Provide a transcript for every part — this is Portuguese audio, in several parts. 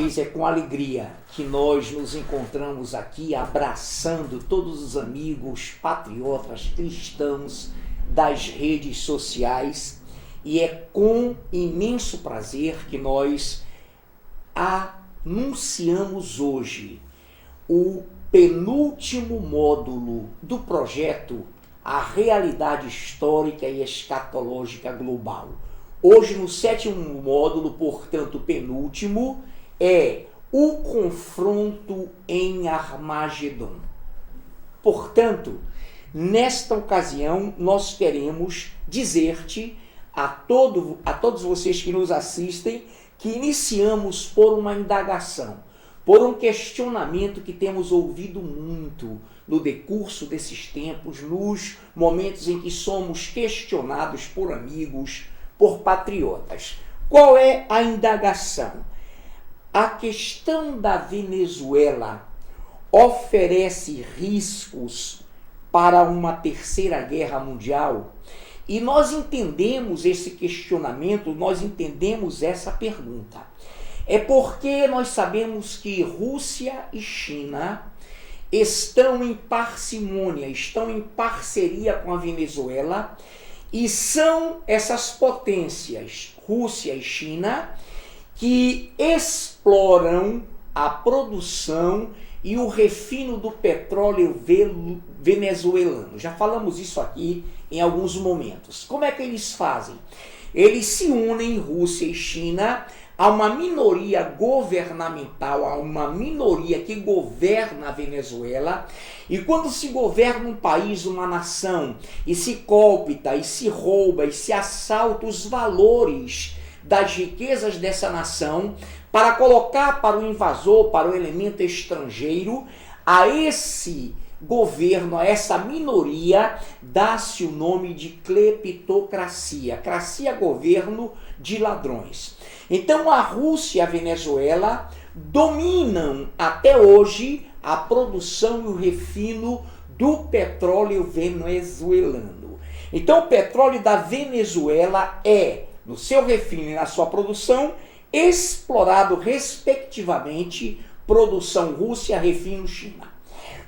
vez é com alegria que nós nos encontramos aqui abraçando todos os amigos patriotas cristãos das redes sociais, e é com imenso prazer que nós anunciamos hoje o penúltimo módulo do projeto A Realidade Histórica e Escatológica Global. Hoje, no 7º módulo, portanto penúltimo, é o confronto em Armagedon. Portanto, nesta ocasião, nós queremos dizer-te a todos vocês que nos assistem que iniciamos por uma indagação, por um questionamento que temos ouvido muito no decurso desses tempos, nos momentos em que somos questionados por amigos, por patriotas. Qual é a indagação? A questão da Venezuela oferece riscos para uma terceira guerra mundial? E nós entendemos esse questionamento, nós entendemos essa pergunta. É porque nós sabemos que Rússia e China estão em parcimônia, estão em parceria com a Venezuela, e são essas potências, Rússia e China, que exploram a produção e o refino do petróleo venezuelano. Já falamos isso aqui em alguns momentos. Como é que eles fazem? Eles se unem, Rússia e China, a uma minoria governamental, a uma minoria que governa a Venezuela, e quando se governa um país, uma nação, e se coopta, e se rouba, e se assalta os valores das riquezas dessa nação, para colocar para o invasor, para o elemento estrangeiro, a esse governo, a essa minoria, dá-se o nome de cleptocracia. Cracia, governo de ladrões. Então a Rússia e a Venezuela dominam até hoje a produção e o refino do petróleo venezuelano. Então o petróleo da Venezuela é, no seu refino e na sua produção, explorado respectivamente, produção Rússia, refino China.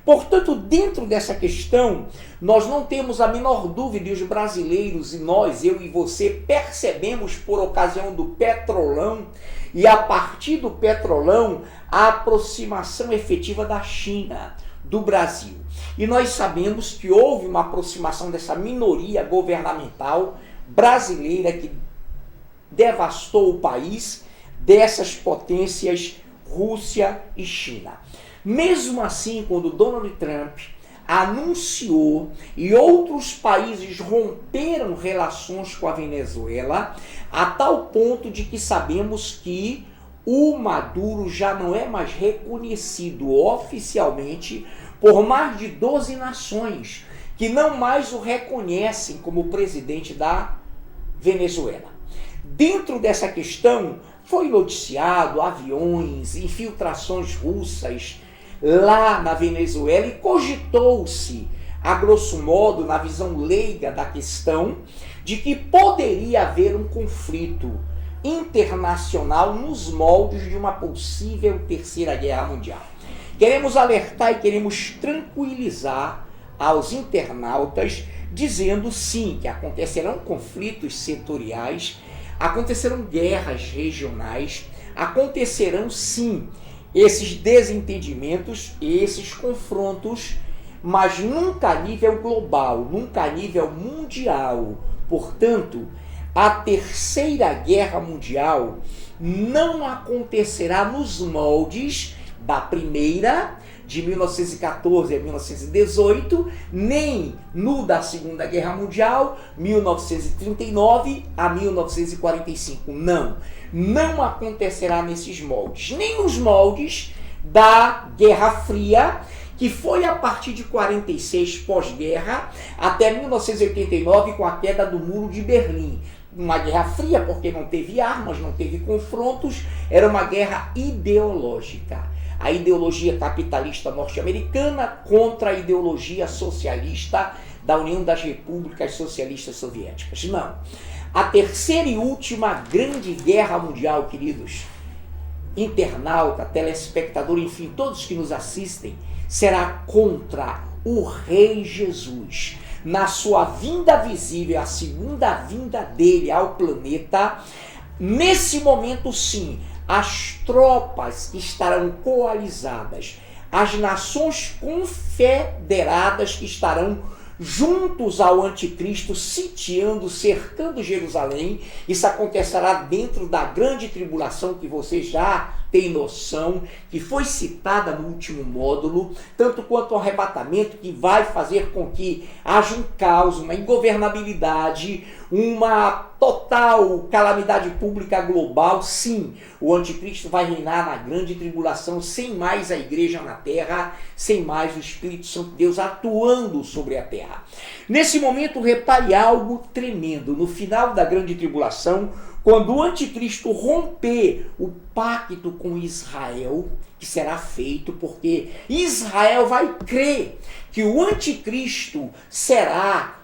Portanto, dentro dessa questão, nós não temos a menor dúvida, e os brasileiros, e nós, eu e você, percebemos por ocasião do petrolão, e a partir do petrolão, a aproximação efetiva da China, do Brasil. E nós sabemos que houve uma aproximação dessa minoria governamental brasileira que devastou o país, dessas potências Rússia e China. Mesmo assim, quando Donald Trump anunciou e outros países romperam relações com a Venezuela, a tal ponto de que sabemos que o Maduro já não é mais reconhecido oficialmente por mais de 12 nações, que não mais o reconhecem como presidente da Venezuela. Dentro dessa questão, foi noticiado aviões, infiltrações russas lá na Venezuela, e cogitou-se, a grosso modo, na visão leiga da questão, de que poderia haver um conflito internacional nos moldes de uma possível terceira guerra mundial. Queremos alertar e queremos tranquilizar aos internautas, dizendo sim, que acontecerão conflitos setoriais, acontecerão guerras regionais, acontecerão sim esses desentendimentos e esses confrontos, mas nunca a nível global, nunca a nível mundial. Portanto, a terceira guerra mundial não acontecerá nos moldes da primeira, de 1914 a 1918, nem no da Segunda Guerra Mundial, 1939 a 1945. Não acontecerá nesses moldes, nem nos moldes da Guerra Fria, que foi a partir de 46 pós-guerra até 1989 com a queda do Muro de Berlim. Uma guerra fria porque não teve armas, não teve confrontos, era uma guerra ideológica. A ideologia capitalista norte-americana contra a ideologia socialista da União das Repúblicas Socialistas Soviéticas. Não. A terceira e última grande guerra mundial, queridos, internauta, telespectador, enfim, todos que nos assistem, será contra o Rei Jesus. Na sua vinda visível, a segunda vinda dele ao planeta, nesse momento sim, as tropas estarão coalizadas, as nações confederadas que estarão juntos ao anticristo, sitiando, cercando Jerusalém. Isso acontecerá dentro da grande tribulação, que você já tem noção, que foi citada no último módulo, tanto quanto o arrebatamento, que vai fazer com que haja um caos, uma ingovernabilidade, uma total calamidade pública global. Sim, o anticristo vai reinar na grande tribulação, sem mais a igreja na terra, sem mais o Espírito Santo de Deus atuando sobre a terra. Nesse momento, repare algo tremendo. No final da grande tribulação, quando o anticristo romper o pacto com Israel, que será feito, porque Israel vai crer que o anticristo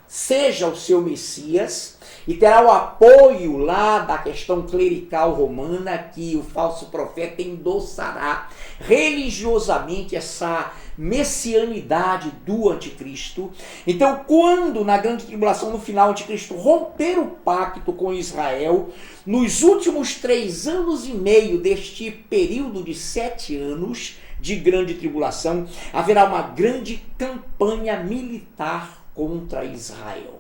seja o seu Messias, e terá o apoio lá da questão clerical romana, que o falso profeta endossará religiosamente essa messianidade do anticristo. Então, quando na grande tribulação, no final, o anticristo romper o pacto com Israel, nos últimos 3 anos e meio deste período de 7 anos de grande tribulação, haverá uma grande campanha militar contra Israel.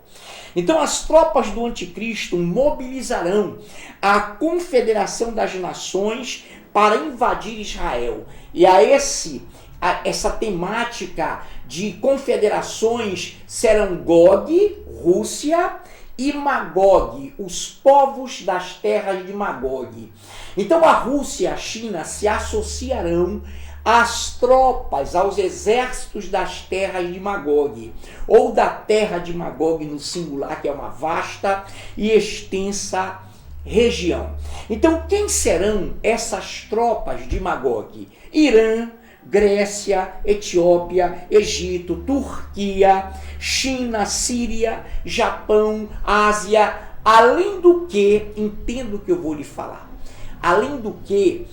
Então as tropas do anticristo mobilizarão a confederação das nações para invadir Israel. E essa temática de confederações serão Gog, Rússia, e Magog, os povos das terras de Magog. Então a Rússia e a China se associarão às tropas, aos exércitos das terras de Magog, ou da terra de Magog no singular, que é uma vasta e extensa região. Então, quem serão essas tropas de Magog? Irã, Grécia, Etiópia, Egito, Turquia, China, Síria, Japão, Ásia, além do que, entendo o que eu vou lhe falar, além do que,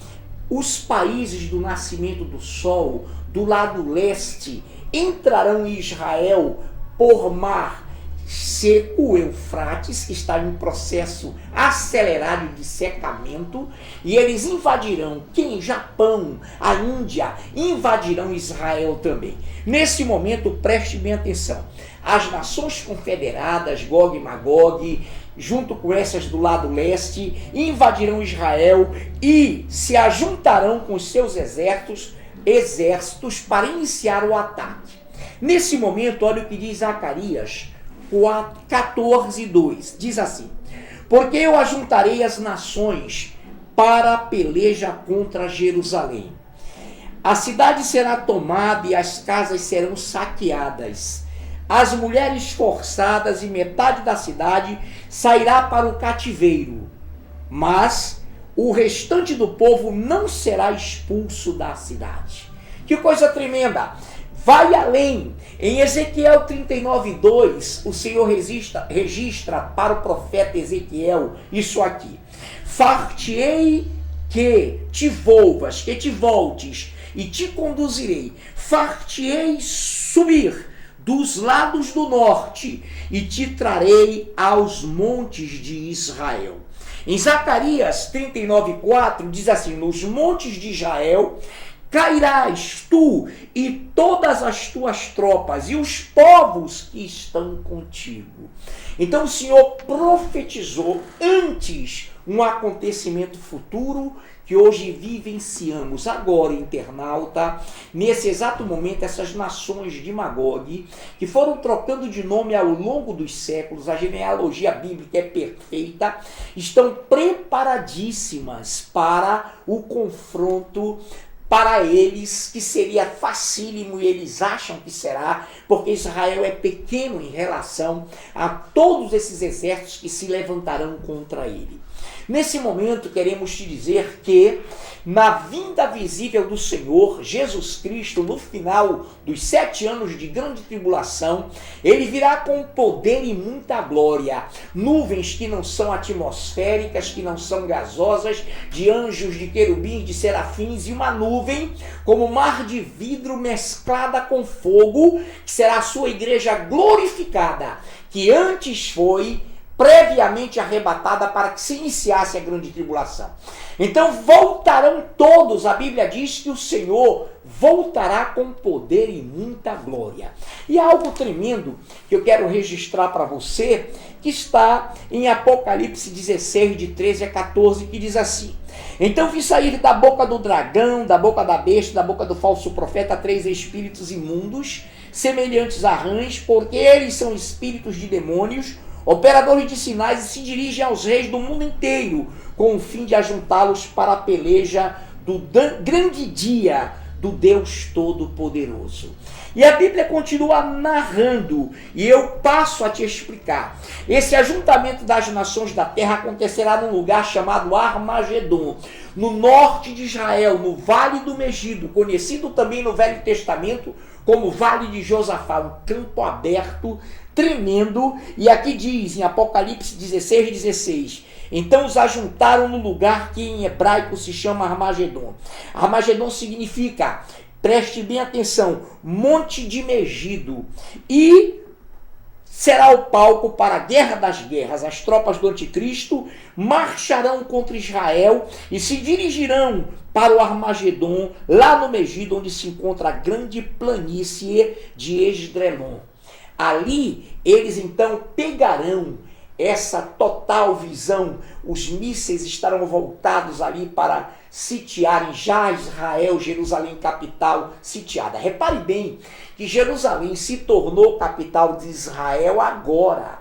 os países do nascimento do sol, do lado leste, entrarão em Israel por mar seco, Eufrates, que está em um processo acelerado de secamento, e eles invadirão quem? Japão, a Índia, invadirão Israel também. Nesse momento, preste bem atenção, as nações confederadas, Gog e Magog, junto com essas do lado leste, invadirão Israel e se ajuntarão com os seus exércitos para iniciar o ataque. Nesse momento, olha o que diz Zacarias 14:2, diz assim: porque eu ajuntarei as nações para a peleja contra Jerusalém. A cidade será tomada e as casas serão saqueadas. As mulheres forçadas e metade da cidade sairá para o cativeiro, mas o restante do povo não será expulso da cidade. Que coisa tremenda! Vai além. Em Ezequiel 39:2, o Senhor registra para o profeta Ezequiel isso aqui: far-te-ei que te voltes, e te conduzirei. Far-te-ei subir dos lados do norte, e te trarei aos montes de Israel. Em Zacarias 39:4 diz assim: nos montes de Israel cairás tu e todas as tuas tropas e os povos que estão contigo. Então o Senhor profetizou antes um acontecimento futuro que hoje vivenciamos. Agora, internauta, nesse exato momento, essas nações de Magog, que foram trocando de nome ao longo dos séculos, a genealogia bíblica é perfeita, estão preparadíssimas para o confronto para eles, que seria facílimo, e eles acham que será, porque Israel é pequeno em relação a todos esses exércitos que se levantarão contra ele. Nesse momento, queremos te dizer que, na vinda visível do Senhor Jesus Cristo, no final dos 7 anos de grande tribulação, ele virá com poder e muita glória. Nuvens que não são atmosféricas, que não são gasosas, de anjos, de querubins, de serafins, e uma nuvem como mar de vidro mesclada com fogo, que será a sua igreja glorificada, que antes foi previamente arrebatada para que se iniciasse a grande tribulação. Então voltarão todos, a Bíblia diz que o Senhor voltará com poder e muita glória. E há algo tremendo que eu quero registrar para você, que está em Apocalipse 16, de 13 a 14, que diz assim: então vi sair da boca do dragão, da boca da besta, da boca do falso profeta, 3 espíritos imundos, semelhantes a rãs, porque eles são espíritos de demônios, operadores de sinais, e se dirigem aos reis do mundo inteiro, com o fim de ajuntá-los para a peleja do grande dia do Deus Todo-Poderoso. E a Bíblia continua narrando, e eu passo a te explicar. Esse ajuntamento das nações da terra acontecerá num lugar chamado Armagedon, no norte de Israel, no Vale do Megido, conhecido também no Velho Testamento como Vale de Josafá, um campo aberto, tremendo. E aqui diz, em Apocalipse 16, 16, então os ajuntaram no lugar que em hebraico se chama Armagedon. Armagedon significa, preste bem atenção, monte de Megido, e será o palco para a guerra das guerras. As tropas do anticristo marcharão contra Israel e se dirigirão para o Armagedon, lá no Megido, onde se encontra a grande planície de Esdrelon. Ali eles então pegarão essa total visão. Os mísseis estarão voltados ali para sitiarem já Israel, Jerusalém capital sitiada. Repare bem que Jerusalém se tornou capital de Israel agora,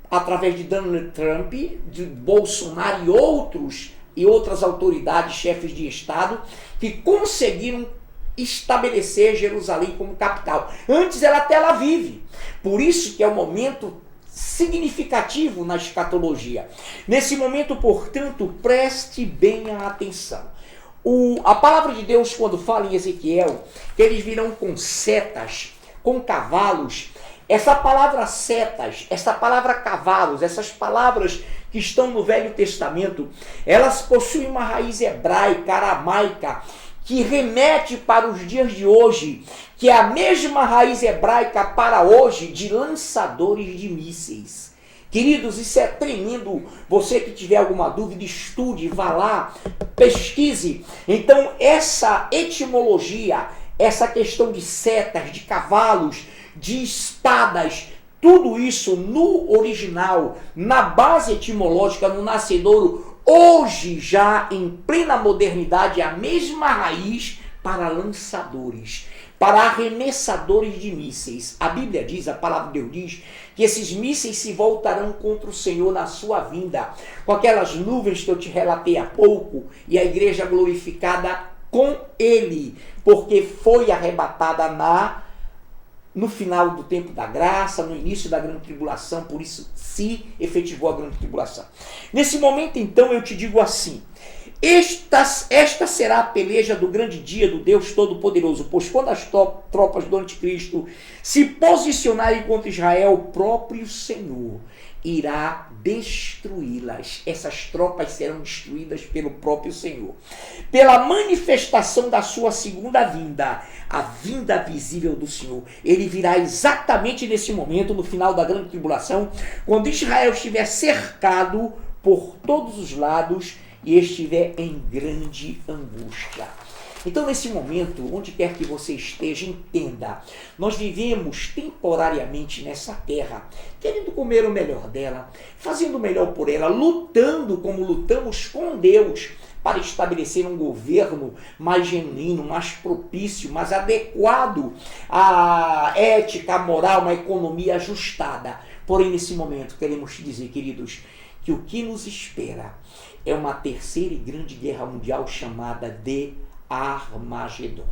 através de Donald Trump, de Bolsonaro e outras autoridades, chefes de Estado, que conseguiram estabelecer Jerusalém como capital. Antes era Tel Aviv. Por isso que é um momento significativo na escatologia. Nesse momento, portanto, preste bem a atenção. A palavra de Deus, quando fala em Ezequiel, que eles virão com setas, com cavalos, essa palavra setas, essa palavra cavalos, essas palavras que estão no Velho Testamento, elas possuem uma raiz hebraica, aramaica, que remete para os dias de hoje, que é a mesma raiz hebraica para hoje de lançadores de mísseis. Queridos, isso é tremendo. Você que tiver alguma dúvida, estude, vá lá, pesquise. Então, essa etimologia, essa questão de setas, de cavalos, de espadas, tudo isso no original, na base etimológica, no nascedouro, hoje já em plena modernidade, é a mesma raiz para lançadores, para arremessadores de mísseis. A Bíblia diz, a palavra de Deus diz, que esses mísseis se voltarão contra o Senhor na sua vinda, com aquelas nuvens que eu te relatei há pouco, e a igreja glorificada com ele, porque foi arrebatada no final do tempo da graça, no início da grande tribulação, por isso se efetivou a grande tribulação. Nesse momento, então, eu te digo assim: esta será a peleja do grande dia do Deus Todo-Poderoso, pois quando as tropas do anticristo se posicionarem contra Israel, o próprio Senhor irá destruí-las. Essas tropas serão destruídas pelo próprio Senhor, pela manifestação da sua segunda vinda, a vinda visível do Senhor. Ele virá exatamente nesse momento, no final da grande tribulação, quando Israel estiver cercado por todos os lados e estiver em grande angústia. Então, nesse momento, onde quer que você esteja, entenda, nós vivemos temporariamente nessa terra, querendo comer o melhor dela, fazendo o melhor por ela, lutando como lutamos com Deus, para estabelecer um governo mais genuíno, mais propício, mais adequado à ética, à moral, uma economia ajustada. Porém, nesse momento, queremos te dizer, queridos, que o que nos espera é uma terceira e grande guerra mundial chamada de Armagedon.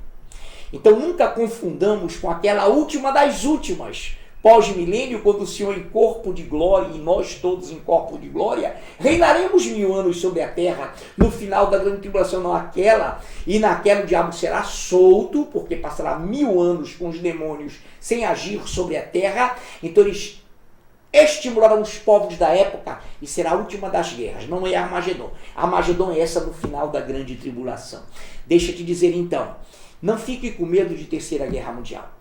Então nunca confundamos com aquela última das últimas, pós-milênio, quando o Senhor em corpo de glória e nós todos em corpo de glória, reinaremos 1000 anos sobre a terra. No final da grande tribulação, não aquela, e naquela o diabo será solto, porque passará 1000 anos com os demônios sem agir sobre a terra. Então eles estimularão os povos da época e será a última das guerras. Não é Armagedon. Armagedon é essa no final da grande tribulação. Deixa eu te dizer então, não fique com medo de terceira guerra mundial.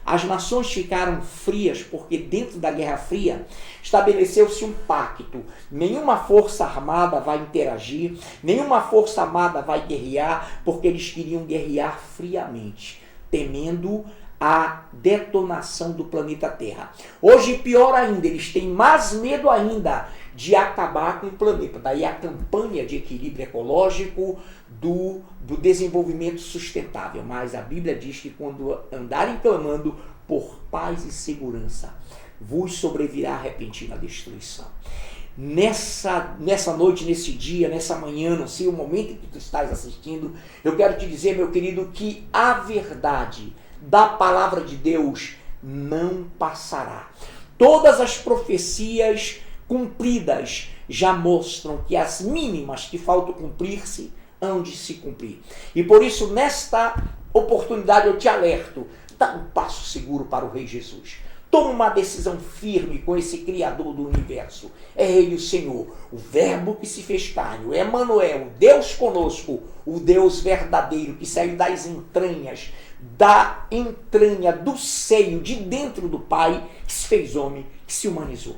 As nações ficaram frias porque dentro da Guerra Fria estabeleceu-se um pacto. Nenhuma força armada vai interagir, nenhuma força armada vai guerrear, porque eles queriam guerrear friamente, temendo a detonação do planeta Terra. Hoje, pior ainda, eles têm mais medo ainda de acabar com o planeta. Daí a campanha de equilíbrio ecológico, do desenvolvimento sustentável. Mas a Bíblia diz que quando andarem clamando por paz e segurança, vos sobrevirá a repentina destruição. Nessa noite, nesse dia, nessa manhã, não sei o momento em que tu estás assistindo, eu quero te dizer, meu querido, que a verdade da palavra de Deus não passará. Todas as profecias cumpridas já mostram que as mínimas que faltam cumprir-se hão de se cumprir. E por isso, nesta oportunidade, eu te alerto, dá um passo seguro para o Rei Jesus. Toma uma decisão firme com esse Criador do universo. É Ele o Senhor, o Verbo que se fez carne, o Emanuel, o Deus conosco, o Deus verdadeiro que saiu das entranhas, da entranha, do seio, de dentro do Pai, que se fez homem, que se humanizou.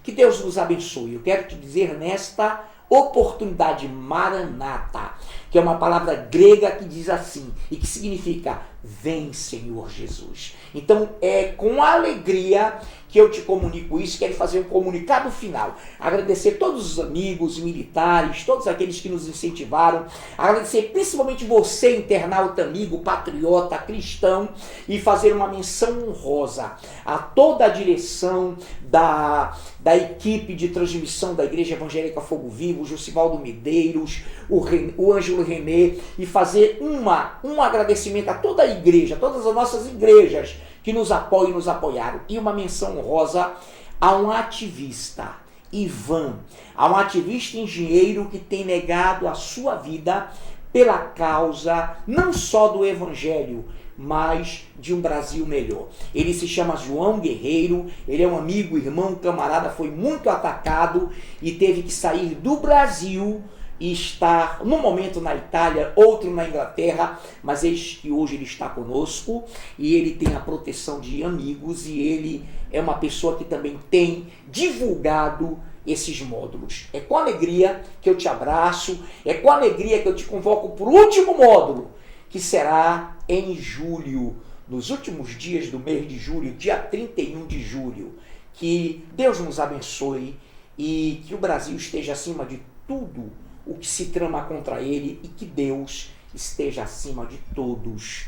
Que Deus nos abençoe. Eu quero te dizer nesta oportunidade, Maranata, que é uma palavra grega que diz assim, e que significa, vem Senhor Jesus. Então é com alegria que eu te comunico isso. Quero fazer um comunicado final, agradecer todos os amigos militares, todos aqueles que nos incentivaram, agradecer principalmente você, internauta, amigo, patriota, cristão, e fazer uma menção honrosa a toda a direção da equipe de transmissão da Igreja Evangélica Fogo Vivo, Josivaldo Medeiros, o Ângelo Renê, e fazer um agradecimento a toda a igreja, a todas as nossas igrejas que nos apoiam e nos apoiaram. E uma menção honrosa a um ativista, Ivan, a um ativista engenheiro que tem negado a sua vida pela causa não só do Evangelho, mas de um Brasil melhor. Ele se chama João Guerreiro, ele é um amigo, irmão, camarada, foi muito atacado e teve que sair do Brasil e estar, num momento na Itália, outro na Inglaterra, mas eis que hoje ele está conosco e ele tem a proteção de amigos e ele é uma pessoa que também tem divulgado esses módulos. É com alegria que eu te abraço, é com alegria que eu te convoco para o último módulo, que será em julho, nos últimos dias do mês de julho, dia 31 de julho. Que Deus nos abençoe e que o Brasil esteja acima de tudo o que se trama contra ele e que Deus esteja acima de todos,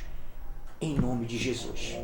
em nome de Jesus.